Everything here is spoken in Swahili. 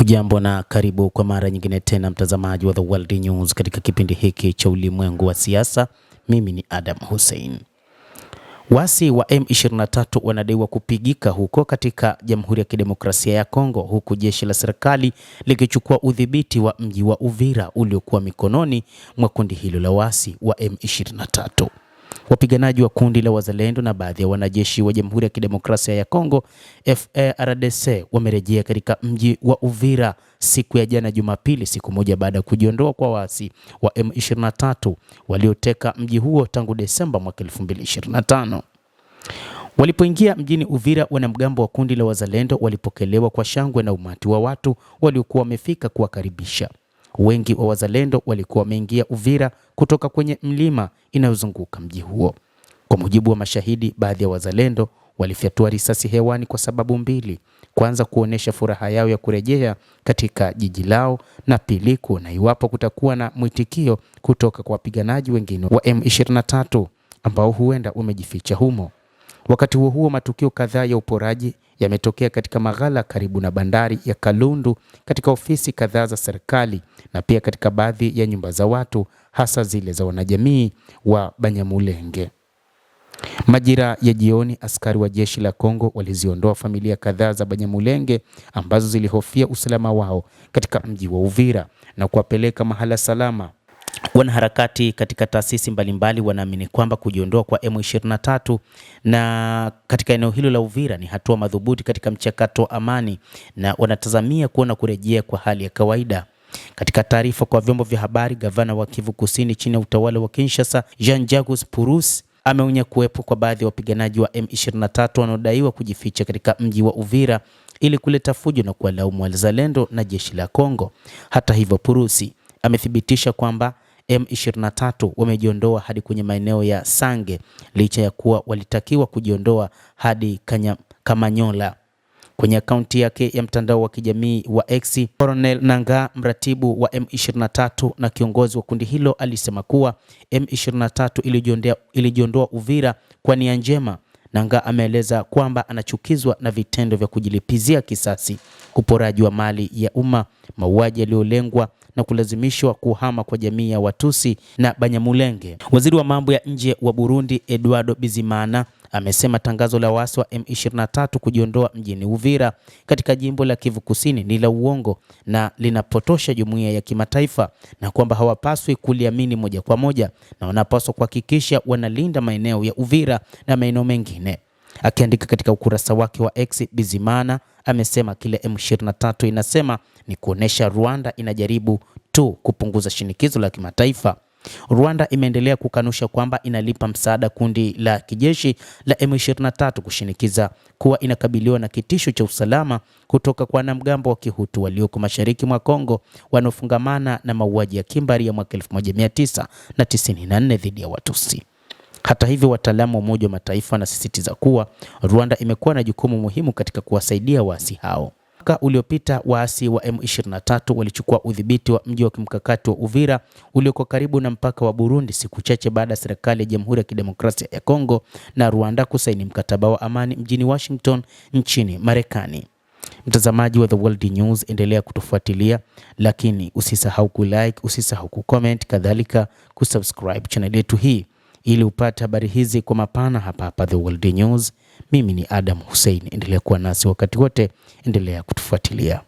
Hujambo na karibu kwa mara nyingine tena mtazamaji wa The World News katika kipindi hiki cha ulimwengu wa siasa. Mimi ni Adam Hussein. Waasi wa M23 wanadaiwa kupigika huko katika Jamhuri ya Kidemokrasia ya Kongo, huku jeshi la serikali likichukua udhibiti wa mji wa Uvira uliokuwa mikononi mwa kundi hilo la waasi wa M23. Wapiganaji wa kundi la Wazalendo na baadhi ya wanajeshi wa Jamhuri ya Kidemokrasia ya Kongo FARDC wamerejea katika mji wa Uvira siku ya jana Jumapili, siku moja baada ya kujiondoa kwa waasi wa M23 walioteka mji huo tangu Desemba mwaka 2025. Walipoingia mjini Uvira, wanamgambo wa kundi la Wazalendo walipokelewa kwa shangwe na umati wa watu waliokuwa wamefika kuwakaribisha. Wengi wa Wazalendo walikuwa wameingia Uvira kutoka kwenye mlima inayozunguka mji huo. Kwa mujibu wa mashahidi, baadhi ya Wazalendo walifyatua risasi hewani kwa sababu mbili: kwanza, kuonesha furaha yao ya kurejea katika jiji lao, na pili, kuona iwapo kutakuwa na mwitikio kutoka kwa wapiganaji wengine wa M23 ambao huenda wamejificha humo. Wakati huo matukio kadhaa ya uporaji yametokea katika maghala karibu na bandari ya Kalundu, katika ofisi kadhaa za serikali na pia katika baadhi ya nyumba za watu, hasa zile za wanajamii wa Banyamulenge. Majira ya jioni, askari wa jeshi la Kongo waliziondoa familia kadhaa za Banyamulenge ambazo zilihofia usalama wao katika mji wa Uvira na kuwapeleka mahala salama. Wanaharakati katika taasisi mbalimbali wanaamini kwamba kujiondoa kwa M23 na katika eneo hilo la Uvira ni hatua madhubuti katika mchakato wa amani, na wanatazamia kuona kurejea kwa hali ya kawaida. Katika taarifa kwa vyombo vya habari, gavana wa Kivu Kusini chini ya utawala wa Kinshasa, Jean-Jacques Purusi, ameonya kuwepo kwa baadhi ya wapiganaji wa M23 wanaodaiwa kujificha katika mji wa Uvira ili kuleta fujo na kuwalaumu Wazalendo na jeshi la Kongo. Hata hivyo, Purusi amethibitisha kwamba M23 wamejiondoa hadi kwenye maeneo ya Sange licha ya kuwa walitakiwa kujiondoa hadi Kamanyola. Kwenye akaunti yake ya mtandao wa kijamii wa X, Colonel Nangaa, mratibu wa M23 na kiongozi wa kundi hilo, alisema kuwa M23 ilijiondoa Uvira kwa nia njema. Nangaa ameeleza kwamba anachukizwa na vitendo vya kujilipizia kisasi, uporaji wa mali ya umma, mauaji yaliyolengwa na kulazimishwa kuhama kwa jamii ya Watusi na Banyamulenge. Waziri wa mambo ya nje wa Burundi, Eduardo Bizimana, amesema tangazo la waasi wa M23 kujiondoa mjini Uvira katika jimbo la Kivu Kusini ni la uongo na linapotosha jumuiya ya kimataifa, na kwamba hawapaswi kuliamini moja kwa moja na wanapaswa kuhakikisha wanalinda maeneo ya Uvira na maeneo mengine. Akiandika katika ukurasa wake wa X, Bizimana amesema kile M23 inasema ni kuonesha Rwanda inajaribu tu kupunguza shinikizo la kimataifa. Rwanda imeendelea kukanusha kwamba inalipa msaada kundi la kijeshi la M23, kushinikiza kuwa inakabiliwa na kitisho cha usalama kutoka kwa wanamgambo wa Kihutu walioko mashariki mwa Kongo wanaofungamana na mauaji ya kimbari ya mwaka 1994 dhidi ya Watusi. Hata hivyo, wataalamu wa Umoja wa Mataifa wanasisitiza kuwa Rwanda imekuwa na jukumu muhimu katika kuwasaidia waasi hao. Mwaka uliopita waasi wa M23 walichukua udhibiti wa mji wa kimkakati wa Uvira ulioko karibu na mpaka wa Burundi, siku chache baada ya serikali ya Jamhuri ya Kidemokrasia ya Kongo na Rwanda kusaini mkataba wa amani mjini Washington nchini Marekani. Mtazamaji wa The World News, endelea kutufuatilia, lakini usisahau kulike, usisahau kucomment, kadhalika kusubscribe channel yetu hii ili upate habari hizi kwa mapana hapa The World News. Mimi ni Adam Hussein, endelea kuwa nasi wakati wote, endelea kutufuatilia.